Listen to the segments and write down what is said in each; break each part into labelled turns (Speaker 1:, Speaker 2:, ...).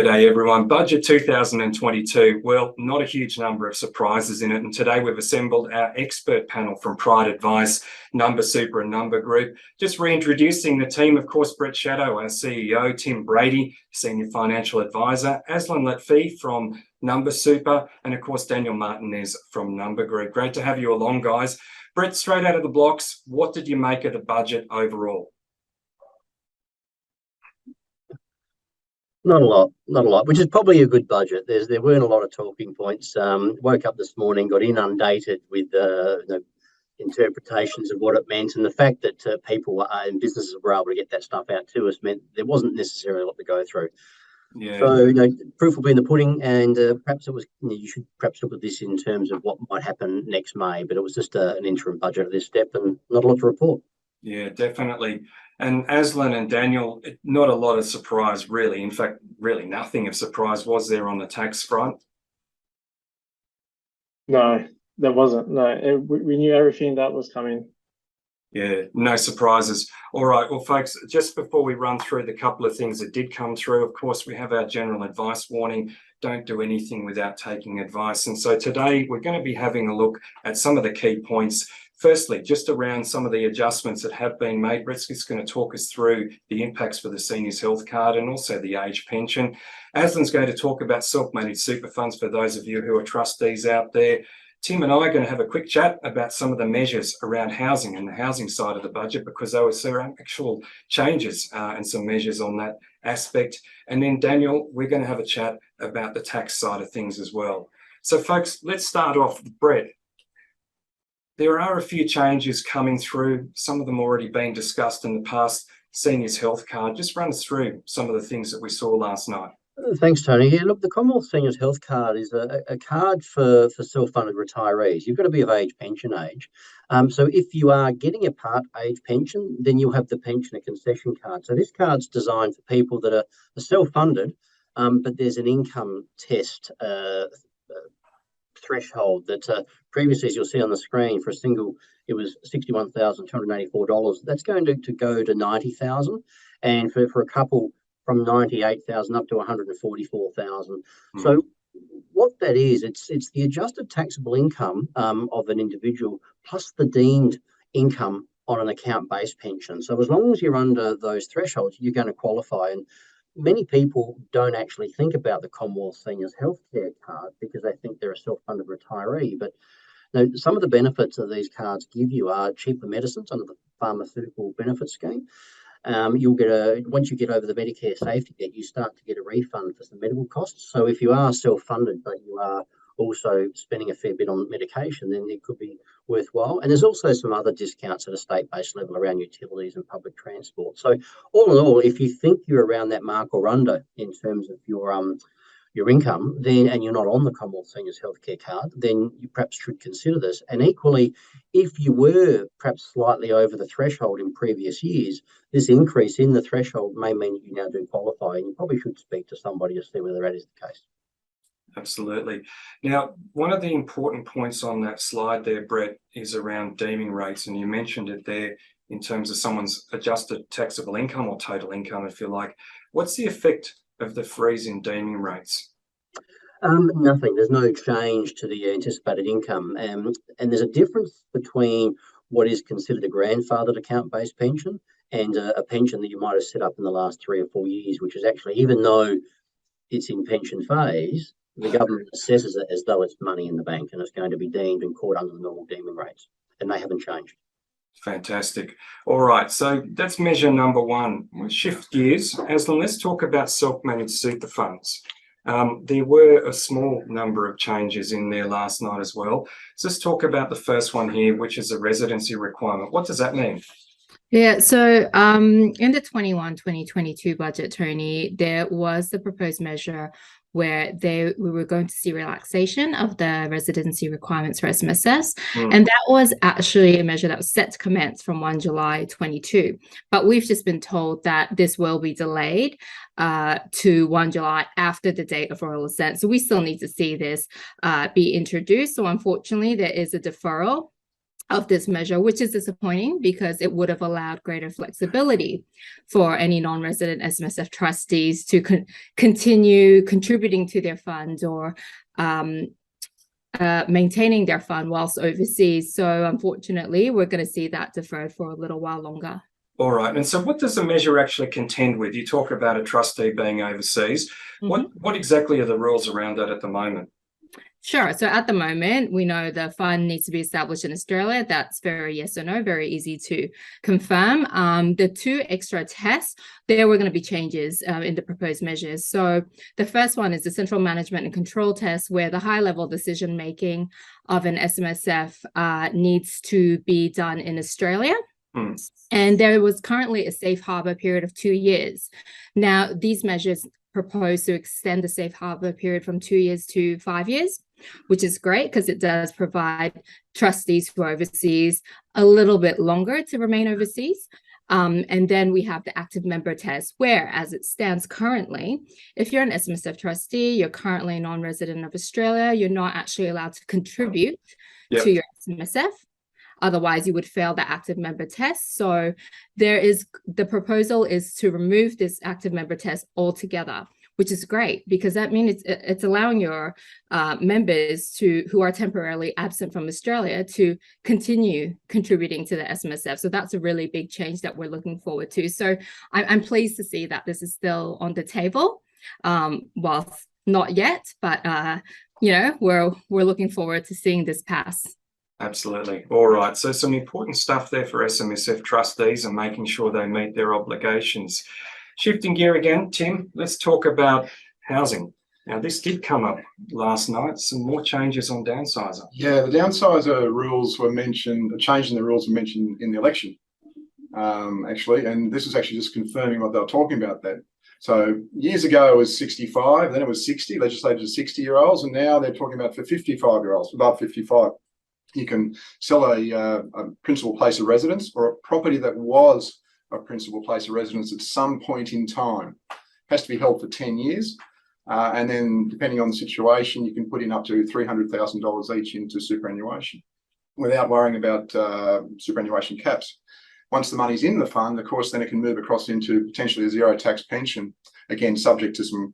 Speaker 1: G'day everyone. Budget 2022. Well, not a huge number of surprises in it. And today we've assembled our expert panel from Pride Advice, Number Super and Number Group. Just reintroducing the team, of course, Brett Schatto, our CEO, Tim Brady, Senior Financial Advisor, Azlin Lutfi from Number Super, and of course, Daniel Martinez from Number Group. Great to have you along, guys. Brett, straight out of the blocks, what did you make of the budget overall?
Speaker 2: Not a lot, which is probably a good budget. There weren't a lot of talking points. Woke up this morning, got inundated with the interpretations of what it meant, and the fact that people and businesses were able to get that stuff out to us meant there wasn't necessarily a lot to go through.
Speaker 1: Yeah.
Speaker 2: So proof will be in the pudding, and perhaps it was. You should perhaps look at this in terms of what might happen next May. But it was just an interim budget at this step, and not a lot to report.
Speaker 1: Yeah, definitely. And Azlin and Daniel, not a lot of surprise, really. In fact, really nothing of surprise was there on the tax front.
Speaker 3: No, there wasn't. No, we knew everything that was coming.
Speaker 1: Yeah, no surprises. All right, well, folks, just before we run through the couple of things that did come through, of course, we have our general advice warning. Don't do anything without taking advice. And so today we're going to be having a look at some of the key points. Firstly, just around some of the adjustments that have been made. Brett's just going to talk us through the impacts for the seniors health card and also the age pension. Azlin's going to talk about self-managed super funds for those of you who are trustees out there. Tim and I are going to have a quick chat about some of the measures around housing and the housing side of the budget, because there were some actual changes and some measures on that aspect. And then Daniel, we're going to have a chat about the tax side of things as well. So folks, let's start off with Brett. There are a few changes coming through, some of them already being discussed in the past. Seniors health card, just run us through some of the things that we saw last night.
Speaker 2: Thanks, Tony. Yeah, look, the Commonwealth Seniors Health Card is a card for self-funded retirees. You've got to be of pension age. So if you are getting a part age pension, then you'll have the pensioner concession card. So this card's designed for people that are self-funded, but there's an income test threshold that previously, as you'll see on the screen, for a single, it was $61,284. That's going to go to $90,000, and for a couple, from $98,000 up to $144,000. So what that is, it's the adjusted taxable income of an individual plus the deemed income on an account-based pension. So as long as you're under those thresholds, you're going to qualify. And many people don't actually think about the Commonwealth Seniors Healthcare Card because they think they're a self-funded retiree. But some of the benefits that these cards give you are cheaper medicines under the pharmaceutical benefit scheme. You'll get once you get over the Medicare safety net, you start to get a refund for some medical costs. So if you are self-funded, but you are also spending a fair bit on medication, then it could be worthwhile. And there's also some other discounts at a state-based level around utilities and public transport. So all in all, if you think you're around that mark or under in terms of your income, then, and you're not on the Commonwealth Seniors Healthcare Card, then you perhaps should consider this. And equally, if you were perhaps slightly over the threshold in previous years, this increase in the threshold may mean you now do qualify, and you probably should speak to somebody to see whether that is the case.
Speaker 1: Absolutely. Now, one of the important points on that slide there, Brett, is around deeming rates, and you mentioned it there in terms of someone's adjusted taxable income or total income, if you like. What's the effect of the freeze in deeming rates?
Speaker 2: Nothing. There's no change to the anticipated income. And there's a difference between what is considered a grandfathered account-based pension and a pension that you might have set up in the last 3 or 4 years, which is actually, even though it's in pension phase, the government assesses it as though it's money in the bank and it's going to be deemed and caught under the normal deeming rates. And they haven't changed.
Speaker 1: Fantastic. All right, so that's measure number one. We'll shift gears. Azlin, let's talk about self-managed super funds. There were a small number of changes in there last night as well. So let's talk about the first one here, which is a residency requirement. What does that mean?
Speaker 4: Yeah, so in the 2022 budget, Tony, there was the proposed measure where we were going to see relaxation of the residency requirements for SMSS. And that was actually a measure that was set to commence from 1 July 22. But we've just been told that this will be delayed to 1 July after the date of royal assent. So we still need to see this be introduced. So unfortunately, there is a deferral of this measure, which is disappointing because it would have allowed greater flexibility for any non-resident SMSF trustees to continue contributing to their funds or maintaining their fund whilst overseas. So unfortunately, we're going to see that deferred for a little while longer.
Speaker 1: All right. And so what does the measure actually contend with? You talk about a trustee being overseas. What exactly are the rules around that at the moment?
Speaker 4: Sure. So at the moment, we know the fund needs to be established in Australia. That's very yes or no, very easy to confirm. The two extra tests, there were going to be changes in the proposed measures. So the first one is the central management and control test, where the high-level decision-making of an SMSF needs to be done in Australia. And there was currently a safe harbor period of 2 years. Now, these measures propose to extend the safe harbor period from 2 years to 5 years, which is great because it does provide trustees who are overseas a little bit longer to remain overseas. And then we have the active member test, where, as it stands currently, if you're an SMSF trustee, you're currently a non-resident of Australia, you're not actually allowed to contribute to your SMSF. Otherwise, you would fail the active member test. So the proposal is to remove this active member test altogether, which is great because that means it's allowing your members who are temporarily absent from Australia to continue contributing to the SMSF. So that's a really big change that we're looking forward to. So I'm pleased to see that this is still on the table, whilst not yet, but we're looking forward to seeing this pass.
Speaker 1: Absolutely. All right. So some important stuff there for SMSF trustees and making sure they meet their obligations. Shifting gear again, Tim, let's talk about housing. Now, this did come up last night, some more changes on Downsizer.
Speaker 5: Yeah, the Downsizer rules were mentioned, a change in the rules were mentioned in the election, actually, and this is actually just confirming what they were talking about then. So years ago it was 65, then it was 60, legislated to 60-year-olds, and now they're talking about for 55-year-olds, above 55. You can sell a principal place of residence or a property that was a principal place of residence at some point in time. It has to be held for 10 years. And then depending on the situation, you can put in up to $300,000 each into superannuation without worrying about superannuation caps. Once the money's in the fund, of course, then it can move across into potentially a zero tax pension, again, subject to some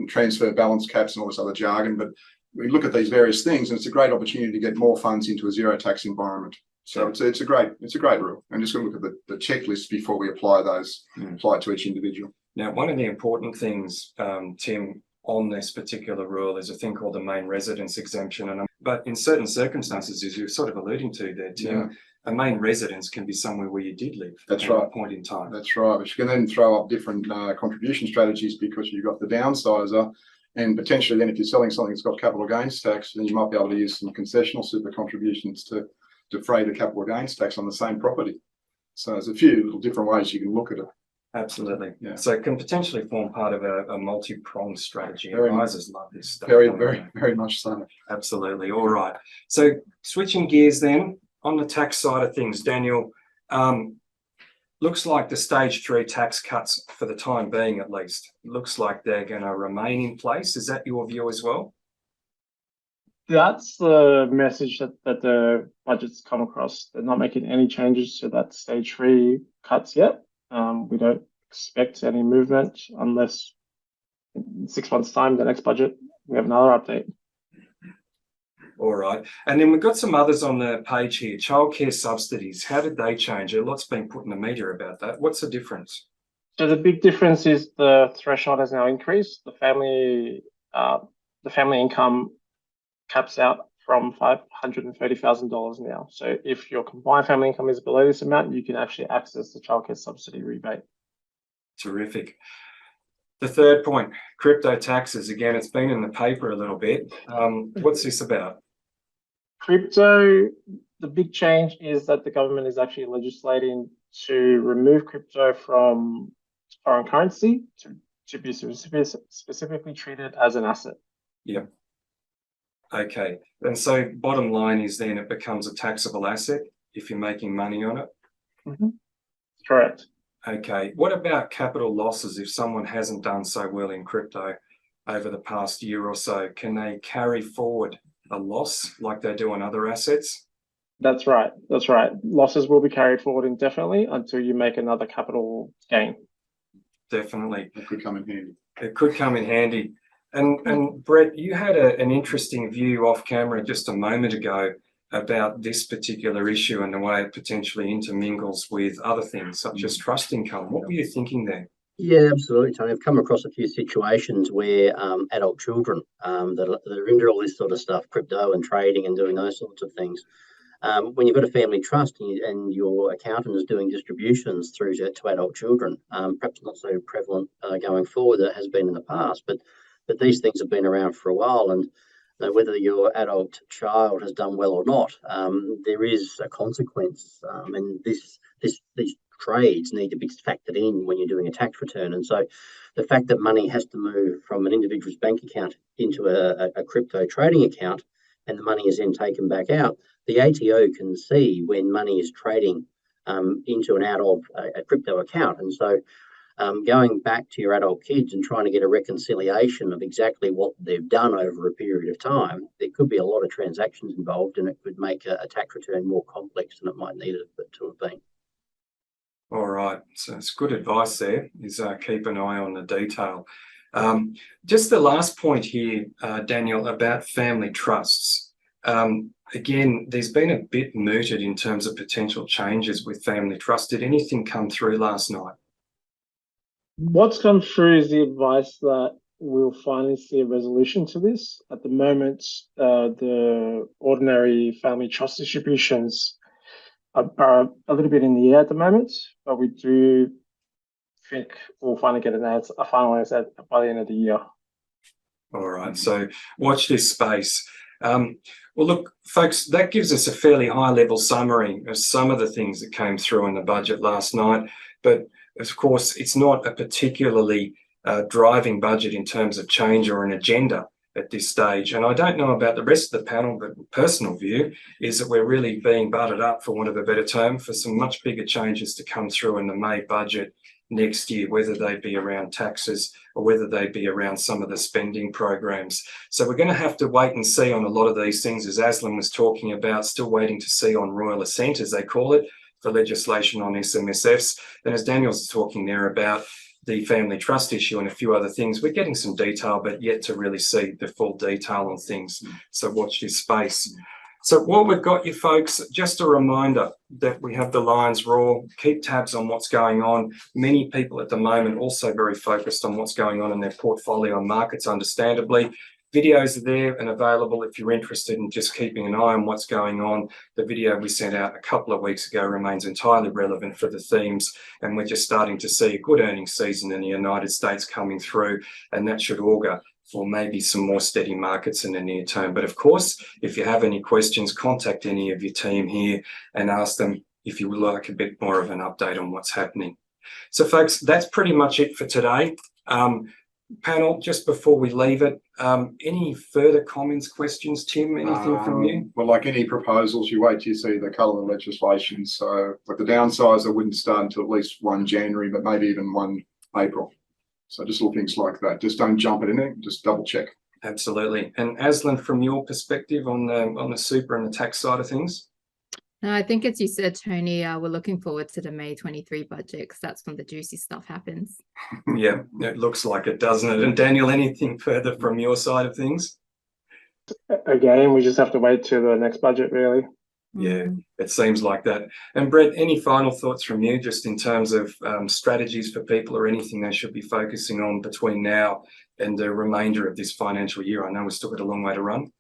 Speaker 5: transfer balance caps and all this other jargon. But we look at these various things, and it's a great opportunity to get more funds into a zero tax environment. So it's a great rule. I'm just going to look at the checklist before we apply those, apply it to each individual.
Speaker 1: Now, one of the important things, Tim, on this particular rule is a thing called the main residence exemption. But in certain circumstances, as you're sort of alluding to there, Tim, a main residence can be somewhere where you did live.
Speaker 5: That's
Speaker 1: at
Speaker 5: right.
Speaker 1: a point in time.
Speaker 5: That's right. But you can then throw up different contribution strategies because you've got the downsizer. And potentially then if you're selling something that's got capital gains tax, then you might be able to use some concessional super contributions to defray the capital gains tax on the same property. So there's a few little different ways you can look at it.
Speaker 1: Absolutely.
Speaker 5: Yeah.
Speaker 1: So it can potentially form part of a multi-pronged strategy. Advisors love this stuff.
Speaker 5: Very much so.
Speaker 1: Absolutely. All right. So switching gears then, on the tax side of things, Daniel, looks like the stage 3 tax cuts for the time being, at least, looks like they're going to remain in place. Is that your view as well?
Speaker 3: That's the message that the budget's come across. They're not making any changes to that stage 3 cuts yet. We don't expect any movement unless in 6 months' time, the next budget, we have another update.
Speaker 1: All right. And then we've got some others on the page here. Childcare subsidies. How did they change? A lot's been put in the media about that. What's the difference?
Speaker 3: So the big difference is the threshold has now increased. The family income caps out from $530,000 now. So if your combined family income is below this amount, you can actually access the childcare subsidy rebate.
Speaker 1: Terrific. The third point, crypto taxes. Again, it's been in the paper a little bit. What's this about?
Speaker 3: Crypto, the big change is that the government is actually legislating to remove crypto from foreign currency to be specifically treated as an asset.
Speaker 1: Yeah. Okay. And so bottom line is then it becomes a taxable asset if you're making money on it?
Speaker 3: Mm-hmm. Correct.
Speaker 1: Okay. What about capital losses if someone hasn't done so well in crypto over the past year or so? Can they carry forward a loss like they do on other assets?
Speaker 3: That's right. That's right. Losses will be carried forward indefinitely until you make another capital gain.
Speaker 1: Definitely.
Speaker 5: That could come in handy.
Speaker 1: It could come in handy. And Brett, you had an interesting view off camera just a moment ago about this particular issue and the way it potentially intermingles with other things such as trust income. What were you thinking there?
Speaker 2: Yeah, absolutely, Tony. I've come across a few situations where adult children that are into all this sort of stuff, crypto and trading and doing those sorts of things. When you've got a family trust and your accountant is doing distributions through to adult children, perhaps not so prevalent going forward that it has been in the past, but these things have been around for a while, and whether your adult child has done well or not, there is a consequence, and these trades need to be factored in when you're doing a tax return. And so the fact that money has to move from an individual's bank account into a crypto trading account, and the money is then taken back out, the ATO can see when money is trading into and out of a crypto account. And so going back to your adult kids and trying to get a reconciliation of exactly what they've done over a period of time, there could be a lot of transactions involved, and it could make a tax return more complex than it might need it to have been.
Speaker 1: All right, so it's good advice there, is keep an eye on the detail. Just the last point here, Daniel, about family trusts. Again, there's been a bit mooted in terms of potential changes with family trust. Did anything come through last night?
Speaker 3: What's come through is the advice that we'll finally see a resolution to this. At the moment, the ordinary family trust distributions are a little bit in the air at the moment, but we do think we'll finally get a final answer by the end of the year.
Speaker 1: All right, so watch this space. Well, look, folks, that gives us a fairly high-level summary of some of the things that came through in the budget last night. But of course, it's not a particularly driving budget in terms of change or an agenda at this stage. And I don't know about the rest of the panel, but personal view is that we're really being butted up, for want of a better term, for some much bigger changes to come through in the May budget next year, whether they be around taxes or whether they be around some of the spending programs. So we're going to have to wait and see on a lot of these things, as Azlin was talking about, still waiting to see on royal assent, as they call it, for legislation on SMSFs. And as Daniel's talking there about the family trust issue and a few other things, we're getting some detail, but yet to really see the full detail on things. So watch this space. So while we've got you folks, just a reminder that we have the lines raw. Keep tabs on what's going on. Many people at the moment also very focused on what's going on in their portfolio and markets, understandably. Videos are there and available if you're interested in just keeping an eye on what's going on. The video we sent out a couple of weeks ago remains entirely relevant for the themes, and we're just starting to see a good earnings season in the United States coming through, and that should augur for maybe some more steady markets in the near term. But of course, if you have any questions, contact any of your team here and ask them if you would like a bit more of an update on what's happening. So folks, that's pretty much it for today. Panel, just before we leave it, any further comments, questions, Tim, anything from you?
Speaker 5: Well, like any proposals, you wait till you see the colour of the legislation. So with the Downsizer wouldn't start until at least 1 January, but maybe even 1 April. So just little things like that. Just don't jump at anything, just double check.
Speaker 1: Absolutely. And Azlin, from your perspective on the super and the tax side of things?
Speaker 4: No, I think as you said, Tony, we're looking forward to the May 23 budget, because that's when the juicy stuff happens.
Speaker 1: Yeah, it looks like it, doesn't it? And Daniel, anything further from your side of things?
Speaker 3: Again, we just have to wait till the next budget, really.
Speaker 1: Yeah, it seems like that. And Brett, any final thoughts from you just in terms of strategies for people or anything they should be focusing on between now and the remainder of this financial year? I know we've still got a long way to run.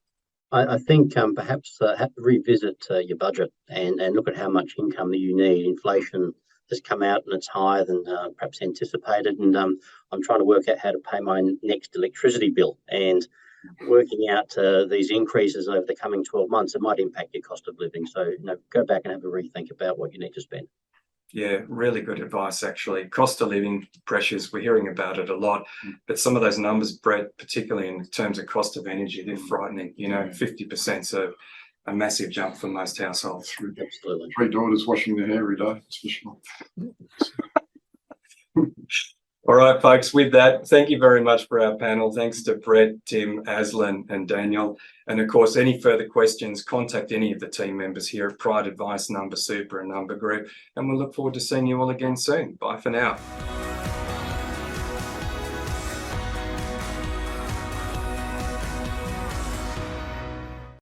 Speaker 2: I think perhaps revisit your budget and look at how much income that you need. Inflation has come out and it's higher than perhaps anticipated. And I'm trying to work out how to pay my next electricity bill, and working out these increases over the coming 12 months, it might impact your cost of living. So, go back and have a rethink about what you need to spend.
Speaker 1: Yeah, really good advice, actually. Cost of living pressures, we're hearing about it a lot, but some of those numbers, Brett, particularly in terms of cost of energy, they're frightening. 50% a massive jump for most households.
Speaker 2: Absolutely.
Speaker 5: 3 daughters washing their hair every day, it's for sure.
Speaker 1: All right, folks, with that, thank you very much for our panel. Thanks to Brett, Tim, Azlin, and Daniel. And of course, any further questions, contact any of the team members here at Pride Advice, Number Super, and Number Group. And we'll look forward to seeing you all again soon. Bye for now.